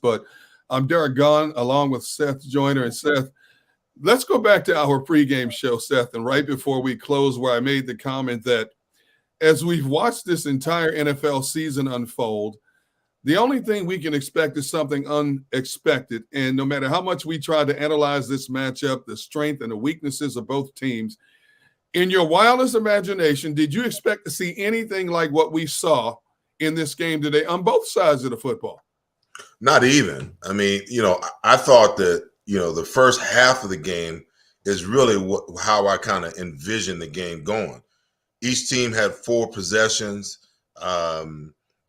but I'm Derek Gunn along with Seth Joyner. And Seth, let's go back to our pregame show, Seth, and right before we close, where I made the comment that as we've watched this entire NFL season unfold, the only thing we can expect is something unexpected. And no matter how much we try to analyze this matchup, the strength and the weaknesses of both teams, in your wildest imagination, did you expect to see anything like what we saw in this game today on both sides of the football? Not even. I mean, I thought that, the first half of the game is really how I kind of envisioned the game going. Each team had 4 possessions.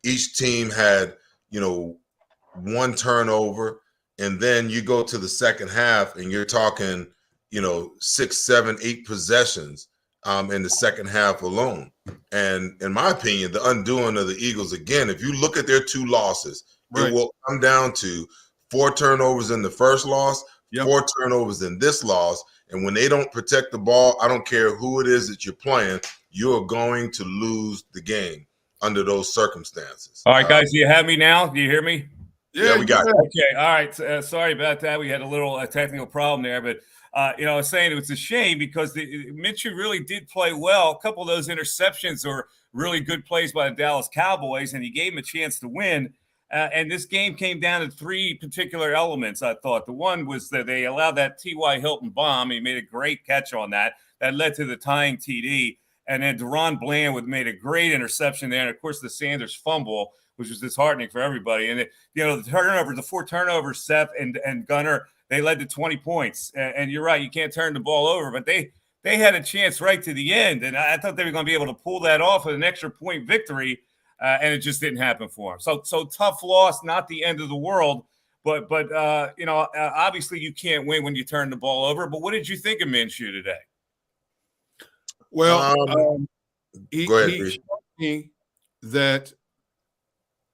Each team had, 1 turnover. And then you go to the second half and you're talking, 6, 7, 8 possessions in the second half alone. And in my opinion, the undoing of the Eagles, again, if you look at their 2 losses, right, it will come down to 4 turnovers in the first loss, 4 turnovers in this loss. And when they don't protect the ball, I don't care who it is that you're playing, you're going to lose the game under those circumstances. All right, guys, do you have me now? Do you hear me? Yeah, we got it. Okay, all right. Sorry about that. We had a little technical problem there, but I was saying it was a shame because Minshew really did play well. A couple of those interceptions were really good plays by the Dallas Cowboys, and he gave them a chance to win. And this game came down to 3 particular elements, I thought. The one was that they allowed that T.Y. Hilton bomb. He made a great catch on that. That led to the tying TD. And then Deron Bland made a great interception there. And, of course, the Sanders fumble, which was disheartening for everybody. And, the 4 turnovers, Seth and Gunner, they led to 20 points. And you're right, you can't turn the ball over. But they had a chance right to the end. And I thought they were going to be able to pull that off with an extra point victory. And it just didn't happen for them. So tough loss, not the end of the world. But obviously you can't win when you turn the ball over. But what did you think of Minshew today? Well, he showed me that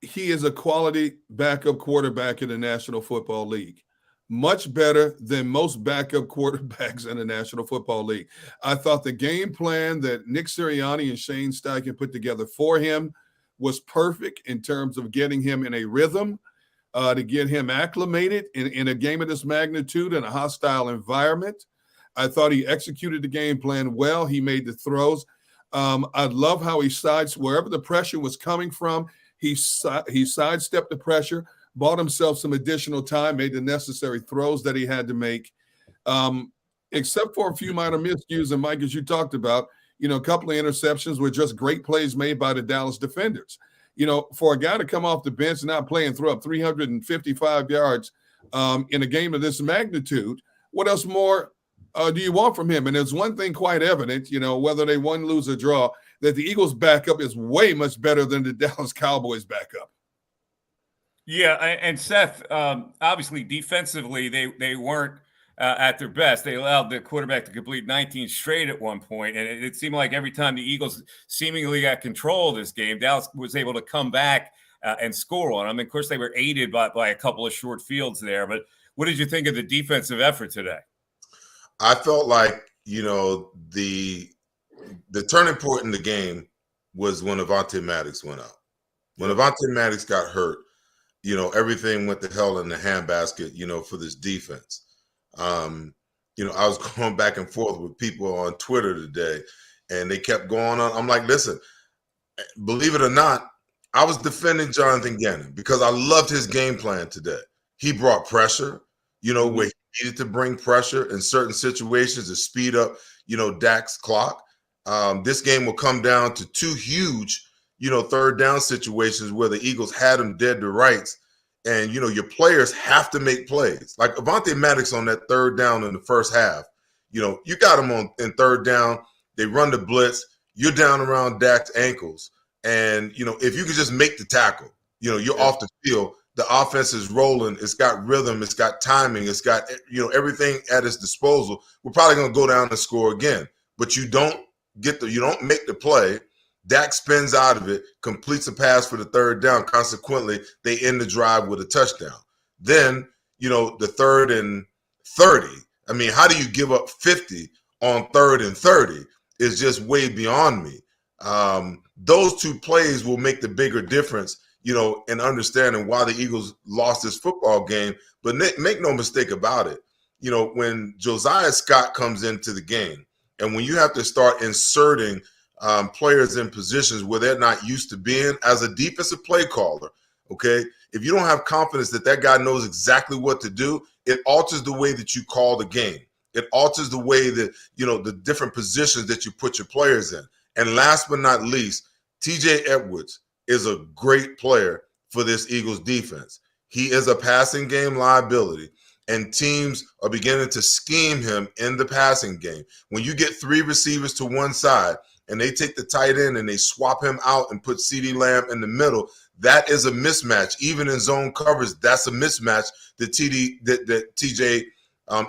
he is a quality backup quarterback in the National Football League. Much better than most backup quarterbacks in the National Football League. I thought the game plan that Nick Sirianni and Shane Steichen put together for him was perfect in terms of getting him in a rhythm, to get him acclimated in a game of this magnitude in a hostile environment. I thought he executed the game plan well. He made the throws. I love how he wherever the pressure was coming from, he sidestepped the pressure, bought himself some additional time, made the necessary throws that he had to make, except for a few minor miscues. And Mike, as you talked about, a couple of interceptions were just great plays made by the Dallas defenders. For a guy to come off the bench and not play and throw up 355 yards in a game of this magnitude, what else more do you want from him? And there's one thing quite evident, whether they win, lose, or draw, that the Eagles' backup is way much better than the Dallas Cowboys' backup. Yeah, and Seth, obviously defensively, they weren't at their best. They allowed the quarterback to complete 19 straight at one point, and it seemed like every time the Eagles seemingly got control of this game, Dallas was able to come back and score on them. And of course, they were aided by a couple of short fields there. But what did you think of the defensive effort today? I felt like, the turning point in the game was when Devonta Maddox went out. When Devonta Maddox got hurt, everything went to hell in the handbasket, for this defense. I was going back and forth with people on Twitter today, and they kept going on. I'm like, listen, believe it or not, I was defending Jonathan Gannon because I loved his game plan today. He brought pressure, where he needed to bring pressure in certain situations to speed up, Dak's clock. This game will come down to 2 huge, third down situations where the Eagles had him dead to rights. And, your players have to make plays. Like Devonta Maddox on that third down in the first half, you got him in third down. They run the blitz. You're down around Dak's ankles. And, if you could just make the tackle, you're off the field. The offense is rolling. It's got rhythm. It's got timing. It's got, everything at its disposal. We're probably going to go down and score again. But you don't make the play. Dak spins out of it, completes a pass for the third down. Consequently, they end the drive with a touchdown. Then, the 3rd and 30. I mean, how do you give up 50 on 3rd and 30 is just way beyond me. Those 2 plays will make the bigger difference, and understanding why the Eagles lost this football game. But make no mistake about it. When Josiah Scott comes into the game, and when you have to start inserting players in positions where they're not used to being as a defensive play caller, okay, if you don't have confidence that that guy knows exactly what to do, it alters the way that you call the game. It alters the way that, the different positions that you put your players in. And last but not least, TJ Edwards is a great player for this Eagles defense. He is a passing game liability, and teams are beginning to scheme him in the passing game. When you get 3 receivers to one side and they take the tight end and they swap him out and put CeeDee Lamb in the middle, that is a mismatch. Even in zone coverage, that's a mismatch that TJ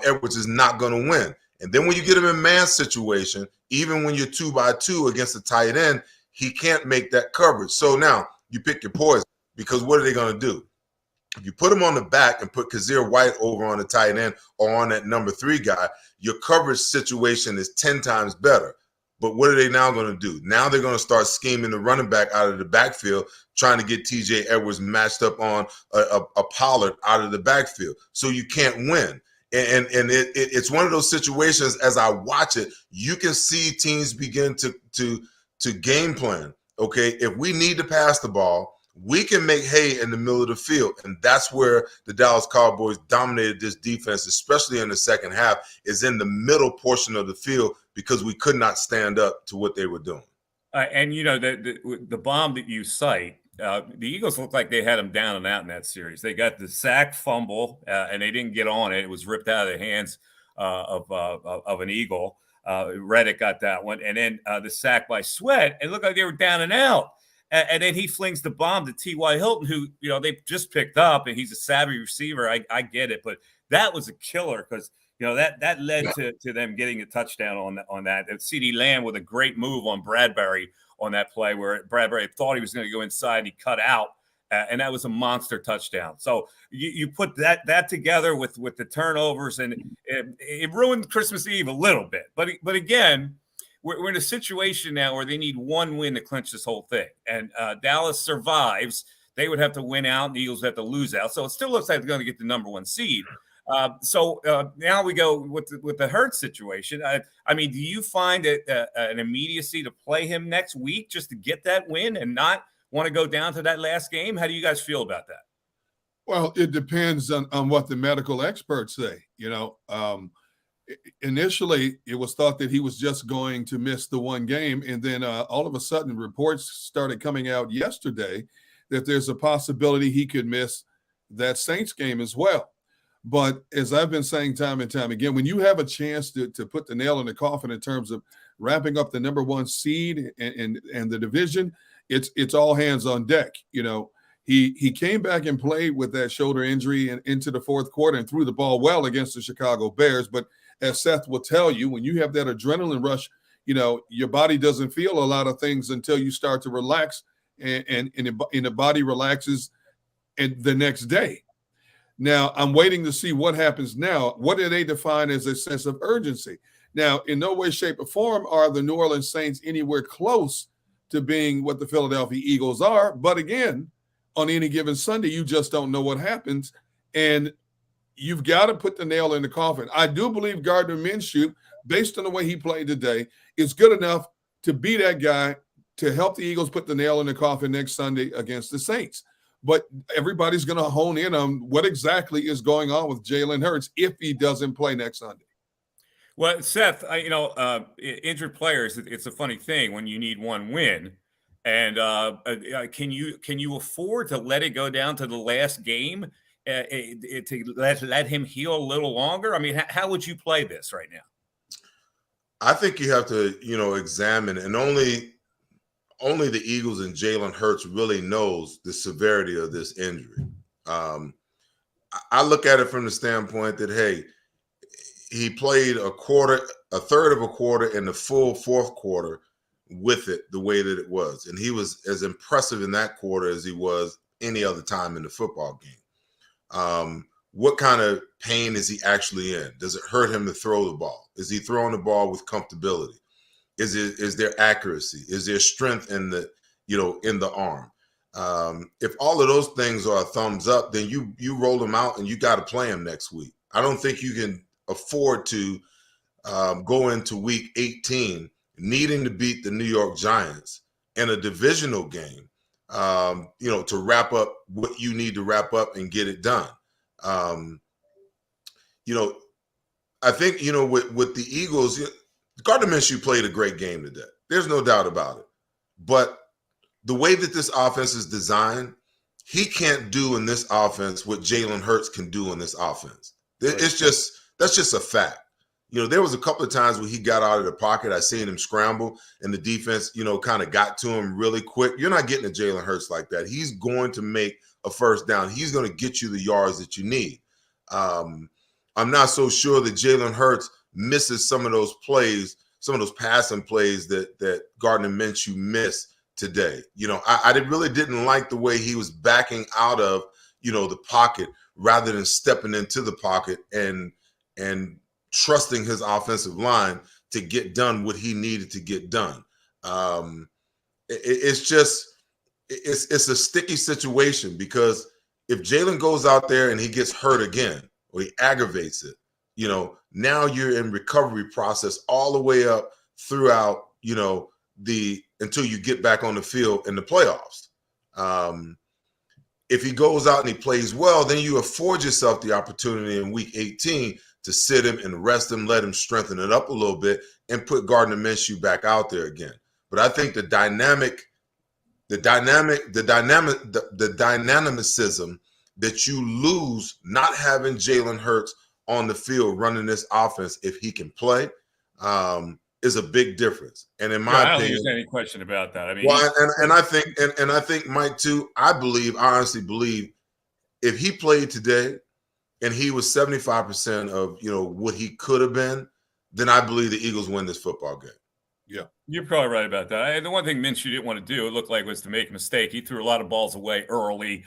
Edwards is not going to win. And then when you get him in man situation, even when you're 2-by-2 against the tight end, he can't make that coverage. So now you pick your poison, because what are they going to do? If you put him on the back and put Kazir White over on the tight end or on that number 3 guy, your coverage situation is 10 times better. But what are they now going to do? Now they're going to start scheming the running back out of the backfield, trying to get TJ Edwards matched up on a Pollard out of the backfield. So you can't win. And it's one of those situations, as I watch it, you can see teams begin to game plan. Okay, if we need to pass the ball, we can make hay in the middle of the field. And that's where the Dallas Cowboys dominated this defense, especially in the second half, is in the middle portion of the field, because we could not stand up to what they were doing. And, the bomb that you cite, the Eagles looked like they had them down and out in that series. They got the sack fumble, and they didn't get on it. It was ripped out of the hands of an Eagle. Reddick got that one. And then the sack by Sweat, it looked like they were down and out. And then he flings the bomb to T.Y. Hilton, who, they just picked up, and he's a savvy receiver. I get it. But that was a killer, because, that led to them getting a touchdown on that. And CeeDee Lamb with a great move on Bradbury on that play, where Bradbury thought he was going to go inside and he cut out. And that was a monster touchdown. So you put that together with the turnovers, and it ruined Christmas Eve a little bit. But again, we're in a situation now where they need one win to clinch this whole thing. And Dallas survives. They would have to win out, and the Eagles have to lose out. So it still looks like they're going to get the number 1 seed. So now we go with the Hurts situation. I mean, do you find an immediacy to play him next week just to get that win and not want to go down to that last game? How do you guys feel about that? Well, it depends on what the medical experts say. Initially, it was thought that he was just going to miss the one game. And then all of a sudden, reports started coming out yesterday that there's a possibility he could miss that Saints game as well. But as I've been saying time and time again, when you have a chance to put the nail in the coffin in terms of wrapping up the number 1 seed and the division, it's all hands on deck. He came back and played with that shoulder injury and into the fourth quarter and threw the ball well against the Chicago Bears. But as Seth will tell you, when you have that adrenaline rush, your body doesn't feel a lot of things until you start to relax, and the body relaxes and the next day. Now, I'm waiting to see what happens now. What do they define as a sense of urgency? Now, in no way, shape, or form are the New Orleans Saints anywhere close to being what the Philadelphia Eagles are. But again, on any given Sunday, you just don't know what happens. And you've got to put the nail in the coffin. I do believe Gardner Minshew, based on the way he played today, is good enough to be that guy to help the Eagles put the nail in the coffin next Sunday against the Saints. But everybody's going to hone in on what exactly is going on with Jalen Hurts if he doesn't play next Sunday. Well, Seth, injured players, it's a funny thing when you need one win. And can you afford to let it go down to the last game to let him heal a little longer? I mean, how would you play this right now? I think you have to, examine, and only the Eagles and Jalen Hurts really knows the severity of this injury. I look at it from the standpoint that, hey, he played a third of a quarter in the full fourth quarter with it the way that it was. And he was as impressive in that quarter as he was any other time in the football game. What kind of pain is he actually in? Does it hurt him to throw the ball? Is he throwing the ball with comfortability? Is there accuracy? Is there strength in the arm? If all of those things are a thumbs up, then you roll them out and you got to play them next week. I don't think you can afford to go into week 18 needing to beat the New York Giants in a divisional game, to wrap up what you need to wrap up and get it done. I think, with the Eagles, Gardner Minshew played a great game today. There's no doubt about it. But the way that this offense is designed, he can't do in this offense what Jalen Hurts can do in this offense. That's just a fact. There was a couple of times where he got out of the pocket. I seen him scramble, and the defense, kind of got to him really quick. You're not getting a Jalen Hurts like that. He's going to make a first down. He's going to get you the yards that you need. I'm not so sure that Jalen Hurts misses some of those plays, some of those passing plays that Gardner Minshew missed today. I really didn't like the way he was backing out of, the pocket rather than stepping into the pocket and trusting his offensive line to get done what he needed to get done. It's a sticky situation, because if Jalen goes out there and he gets hurt again or he aggravates it, now you're in recovery process all the way up throughout, until you get back on the field in the playoffs. If he goes out and he plays well, then you afford yourself the opportunity in week 18 to sit him and rest him, let him strengthen it up a little bit, and put Gardner Minshew back out there again. But I think the dynamicism that you lose not having Jalen Hurts on the field running this offense, if he can play, is a big difference. And in my opinion, I don't think there's any question about that. I mean, I think Mike too. I honestly believe, if he played today and he was 75% of what he could have been, then I believe the Eagles win this football game. Yeah, you're probably right about that. And the one thing Minshew didn't want to do, it looked like, was to make a mistake. He threw a lot of balls away early.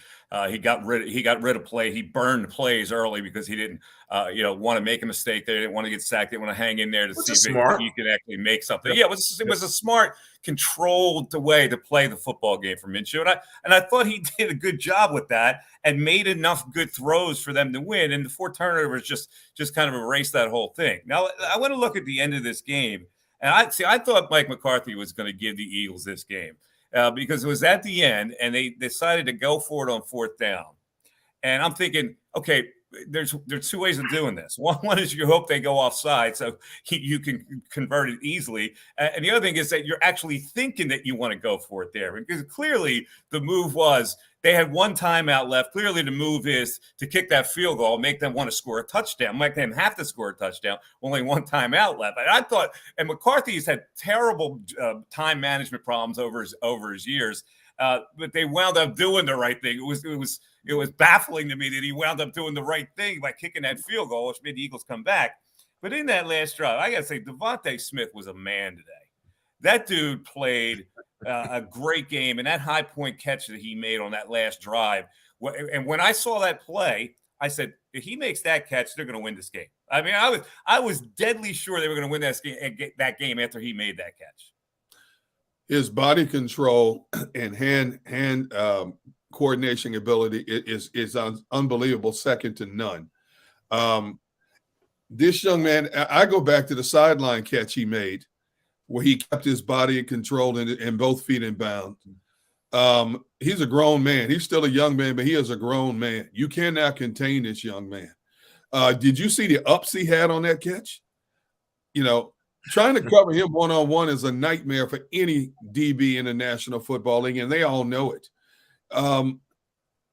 He got rid of play. He burned plays early because he didn't, want to make a mistake there. He didn't want to get sacked. They want to hang in there to see if he could actually make something. Yeah, it was a smart, controlled way to play the football game for Minshew, and I thought he did a good job with that and made enough good throws for them to win. And the 4 turnovers just kind of erased that whole thing. Now I want to look at the end of this game. And I thought Mike McCarthy was going to give the Eagles this game because it was at the end, and they decided to go for it on 4th down. And I'm thinking, okay, there's 2 ways of doing this. One is you hope they go offside so you can convert it easily. And the other thing is that you're actually thinking that you want to go for it there, because clearly the move was they had 1 timeout left. Clearly the move is to kick that field goal, make them want to score a touchdown, make them have to score a touchdown, only 1 timeout left. And I thought, and McCarthy's had terrible time management problems over his years, but they wound up doing the right thing. It was baffling to me that he wound up doing the right thing by kicking that field goal, which made the Eagles come back. But in that last drive, I got to say, Devonta Smith was a man today. That dude played a great game, and that high point catch that he made on that last drive. And when I saw that play, I said, if he makes that catch, they're going to win this game. I mean, I was deadly sure they were going to win that game after he made that catch. His body control and hand coordination ability is unbelievable, second to none. This young man, I go back to the sideline catch he made, where he kept his body in control and both feet in bounds. He's a grown man. He's still a young man, but he is a grown man. You cannot contain this young man. Did you see the ups he had on that catch? Trying to cover him one-on-one is a nightmare for any DB in the National Football League, and they all know it.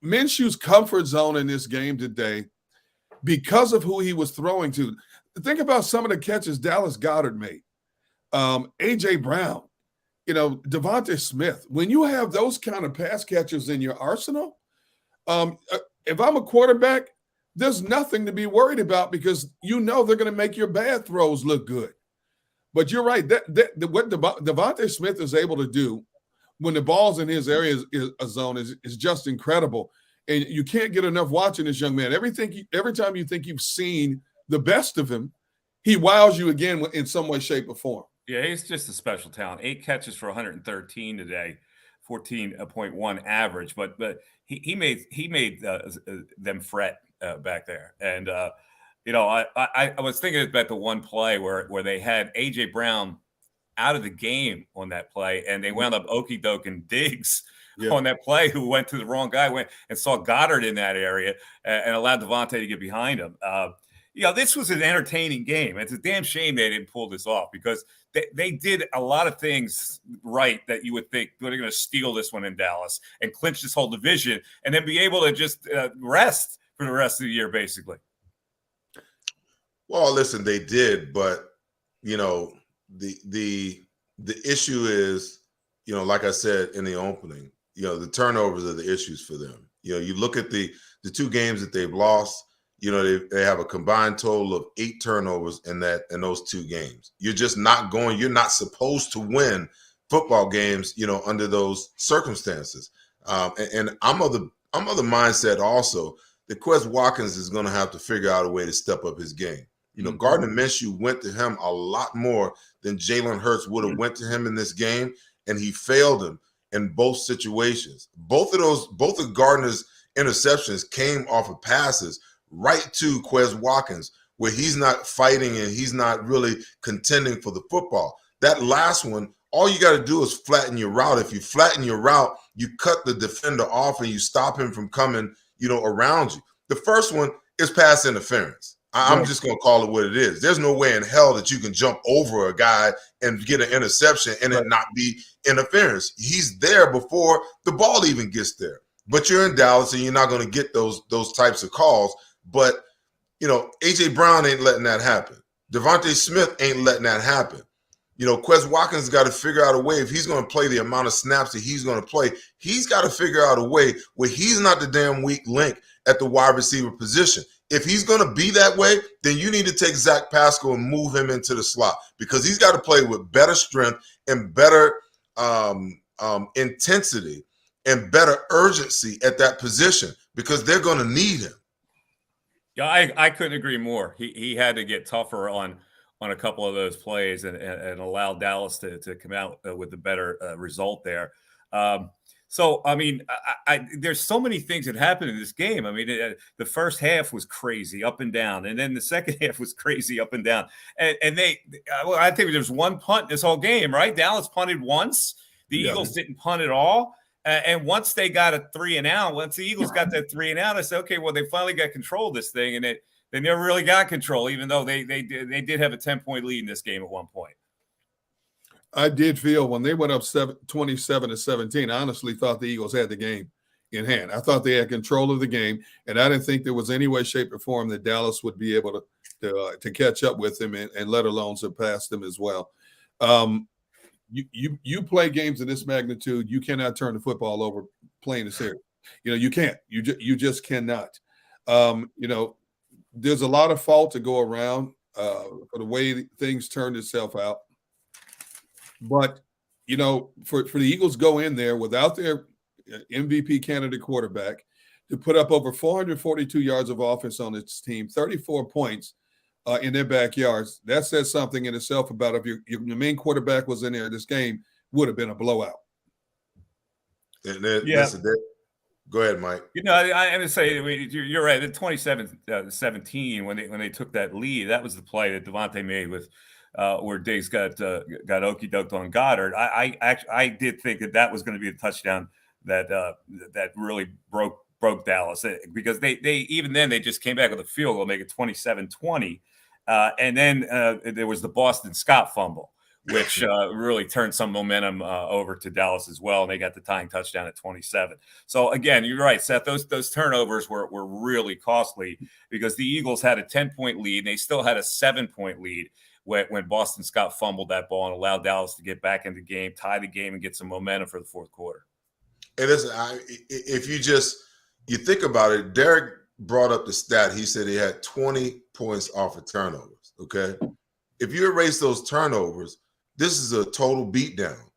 Minshew's comfort zone in this game today, because of who he was throwing to. Think about some of the catches Dallas Goedert made. A.J. Brown, Devonta Smith. When you have those kind of pass catchers in your arsenal, if I'm a quarterback, there's nothing to be worried about, because they're going to make your bad throws look good. But you're right. What Devonta Smith is able to do when the ball's in his area zone is just incredible. And you can't get enough watching this young man. Every time you think you've seen the best of him, he wows you again in some way, shape, or form. Yeah, he's just a special talent. 8 catches for 113 today 14.1 average, but he made them fret back there. And I was thinking about the one play where they had A.J. Brown out of the game on that play, and they wound up okey-doking Diggs on that play, who went to the wrong guy, went and saw Goddard in that area and allowed Devonta to get behind him. This was an entertaining game. It's a damn shame they didn't pull this off, because they did a lot of things right that you would think they're going to steal this one in Dallas and clinch this whole division and then be able to just rest for the rest of the year, basically. Well, listen, they did, but, the issue is, like I said in the opening, the turnovers are the issues for them. You look at the two games that they've lost, they have a combined total of 8 turnovers in those 2 games. You're just you're not supposed to win football games, under those circumstances. And I'm of the mindset also that Quez Watkins is going to have to figure out a way to step up his game. Gardner Minshew went to him a lot more than Jalen Hurts would have went to him in this game, and he failed him in both situations. Both of Gardner's interceptions came off of passes right to Quez Watkins, where he's not fighting and he's not really contending for the football. That last one, all you got to do is flatten your route. If you flatten your route, you cut the defender off and you stop him from coming, around you. The first one is pass interference. I'm just going to call it what it is. There's no way in hell that you can jump over a guy and get an interception and it not be interference. He's there before the ball even gets there. But you're in Dallas and you're not going to get those types of calls. But, A.J. Brown ain't letting that happen. Devonta Smith ain't letting that happen. Quez Watkins got to figure out a way, if he's going to play the amount of snaps that he's going to play, he's got to figure out a way where he's not the damn weak link at the wide receiver position. If he's going to be that way, then you need to take Zach Pascal and move him into the slot, because he's got to play with better strength and better intensity and better urgency at that position, because they're going to need him. Yeah, I couldn't agree more. He had to get tougher on a couple of those plays and allow Dallas to come out with a better result there. So, I mean, there's so many things that happened in this game. I mean, the first half was crazy up and down, and then the second half was crazy up and down. And I think there's one punt this whole game, right? Dallas punted once. The Eagles didn't punt at all. And once they got a 3 and out, once the Eagles got that 3 and out, I said, okay, well, they finally got control of this thing, and they never really got control, even though they did have a 10-point lead in this game at one point. I did feel when they went up 27-17, I honestly thought the Eagles had the game in hand. I thought they had control of the game, and I didn't think there was any way, shape, or form that Dallas would be able to catch up with them and let alone surpass them as well. You play games of this magnitude, you cannot turn the football over plain and serious. You can't. You just cannot. There's a lot of fault to go around for the way things turned itself out. But, for the Eagles go in there without their MVP candidate quarterback to put up over 442 yards of offense on its team, 34 points in their backyards, that says something in itself about if your main quarterback was in there, this game would have been a blowout. And then, listen, go ahead, Mike. I'm going to say, you're right. The 27-17, when they took that lead, that was the play that Devonta made with where Diggs got okey-doked on Goddard. I did think that was going to be a touchdown that really broke Dallas, because they even then they just came back with a field goal, make it 27-20. And then there was the Boston Scott fumble, which really turned some momentum over to Dallas as well. And they got the tying touchdown at 27. So again, you're right, Seth, those turnovers were really costly, because the Eagles had a 10-point lead and they still had a 7-point lead when Boston Scott fumbled that ball and allowed Dallas to get back in the game, tie the game, and get some momentum for the fourth quarter. And listen, if you think about it, Derek brought up the stat. He said he had 20 points off of turnovers, okay? If you erase those turnovers, this is a total beatdown.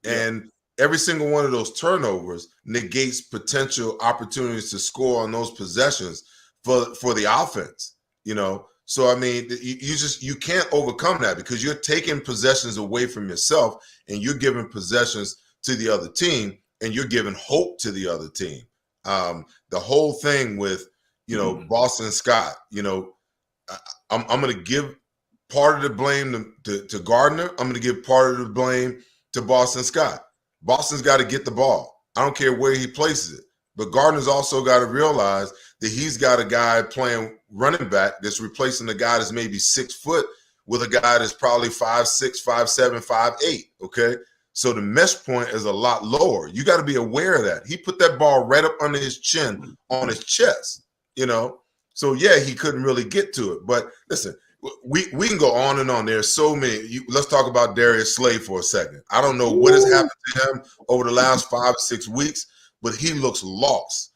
And every single one of those turnovers negates potential opportunities to score on those possessions for the offense, So, I mean, you can't overcome that, because you're taking possessions away from yourself and you're giving possessions to the other team. and you're giving hope to the other team. The whole thing with, Boston Scott, I'm going to give part of the blame to Gardner. I'm going to give part of the blame to Boston Scott. Boston's got to get the ball. I don't care where he places it. But Gardner's also got to realize that he's got a guy playing running back that's replacing a guy that's maybe 6 foot with a guy that's probably 5'6", 5'7", 5'8", okay? So the mesh point is a lot lower. You got to be aware of that. He put that ball right up under his chin on his chest, So, yeah, he couldn't really get to it. But listen, we can go on and on. There's so many. Let's talk about Darius Slay for a second. I don't know what has happened to him over the last 5 or 6 weeks, but he looks lost,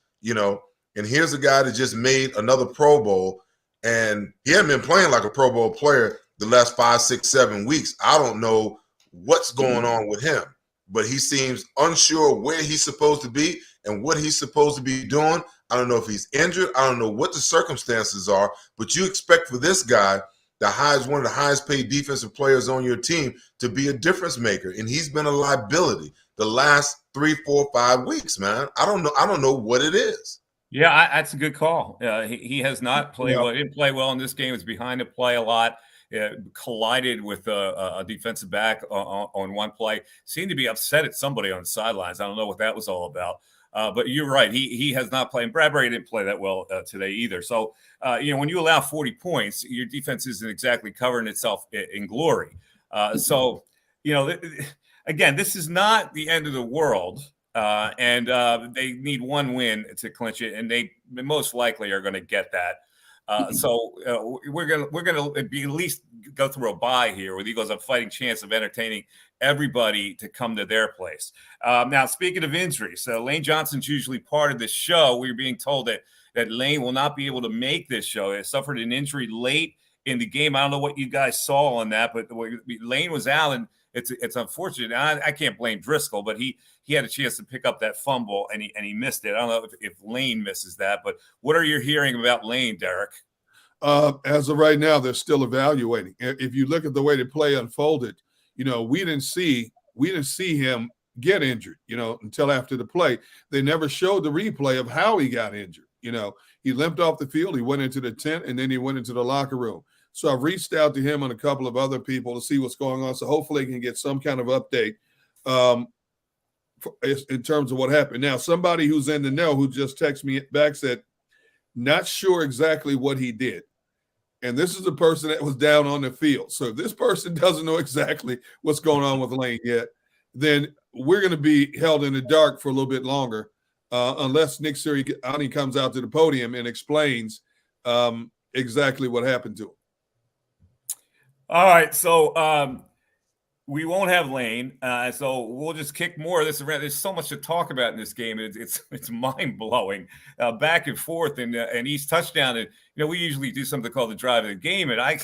And here's a guy that just made another Pro Bowl, and he hadn't been playing like a Pro Bowl player the last 5, 6, 7 weeks. I don't know what's going on with him, but he seems unsure where he's supposed to be and what he's supposed to be doing. I don't know if he's injured. I don't know what the circumstances are, but you expect for this guy, one of the highest paid defensive players on your team, to be a difference maker, and he's been a liability the last 3, 4, 5 weeks, man. I don't know what it is. Yeah, that's a good call. He has not played well. He didn't play well in this game. He was behind the play a lot. Collided with a defensive back on one play. Seemed to be upset at somebody on the sidelines. I don't know what that was all about. But you're right. He has not played. Bradbury didn't play that well today either. So, when you allow 40 points, your defense isn't exactly covering itself in glory. So, again, this is not the end of the world. And they need one win to clinch it, and they most likely are going to get that. So we're gonna be at least go through a bye here where the Eagles have a fighting chance of entertaining everybody to come to their place. Now, speaking of injuries, Lane Johnson's usually part of this show. We're being told that Lane will not be able to make this show. He suffered an injury late in the game. I don't know what you guys saw on that, but Lane was out, and it's unfortunate. I can't blame Driscoll, but he had a chance to pick up that fumble, and he missed it. I don't know if Lane misses that, but what are you hearing about Lane, Derek? As of right now, they're still evaluating. If you look at the way the play unfolded, we didn't see him get injured, until after the play. They never showed the replay of how he got injured. He limped off the field, he went into the tent, and then he went into the locker room. So I've reached out to him and a couple of other people to see what's going on. So hopefully he can get some kind of update in terms of what happened. Now, somebody who's in the know who just texted me back said, not sure exactly what he did. And this is a person that was down on the field. So if this person doesn't know exactly what's going on with Lane yet, then we're going to be held in the dark for a little bit longer unless Nick Sirianni comes out to the podium and explains exactly what happened to him. All right, so we won't have Lane, so we'll just kick more of this around. There's so much to talk about in this game. It's mind blowing, back and forth, and each touchdown. And we usually do something called the drive of the game, and I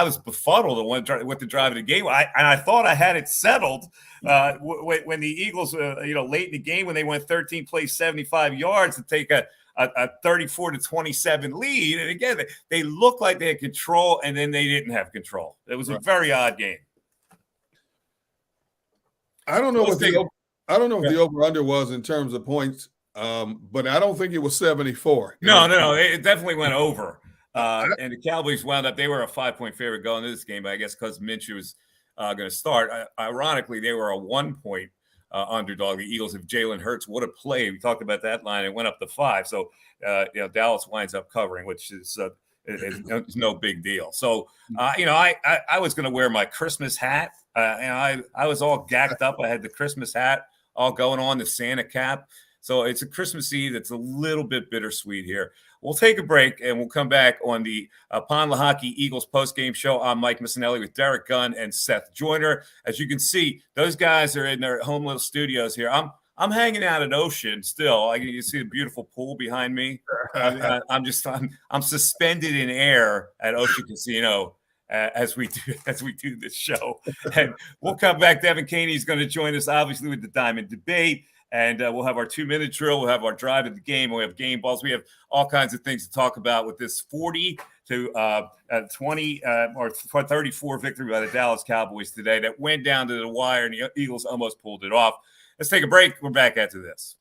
was befuddled with the drive of the game. I thought I had it settled when the Eagles, late in the game when they went 13 plays, 75 yards to take a 34-27 lead. And again, they looked like they had control, and then they didn't have control. It was a very odd game. I don't know what the over-under was in terms of points, but I don't think it was 74. No, it definitely went over. And the Cowboys wound up, they were a 5-point favorite going into this game, I guess because Minshew was going to start. Ironically, they were a 1-point underdog. The Eagles, if Jalen Hurts would have played, we talked about that line, it went up to 5. So, Dallas winds up covering, which is it's no big deal. So, I was going to wear my Christmas hat. I was all gacked up. I had the Christmas hat all going on, the Santa cap. So it's a Christmas Eve that's a little bit bittersweet here. We'll take a break, and we'll come back on the Pond Lehocky Eagles postgame show. I'm Mike Missinelli with Derek Gunn and Seth Joyner. As you can see, those guys are in their home little studios here. I'm hanging out at Ocean still. You can see the beautiful pool behind me. I'm suspended in air at Ocean Casino as we do this show. And we'll come back. Devin Caney is going to join us, obviously, with the Diamond Debate. And we'll have our 2-minute drill. We'll have our drive at the game. We have game balls. We have all kinds of things to talk about with this 40-20 or 34 victory by the Dallas Cowboys today that went down to the wire, and the Eagles almost pulled it off. Let's take a break. We're back after this.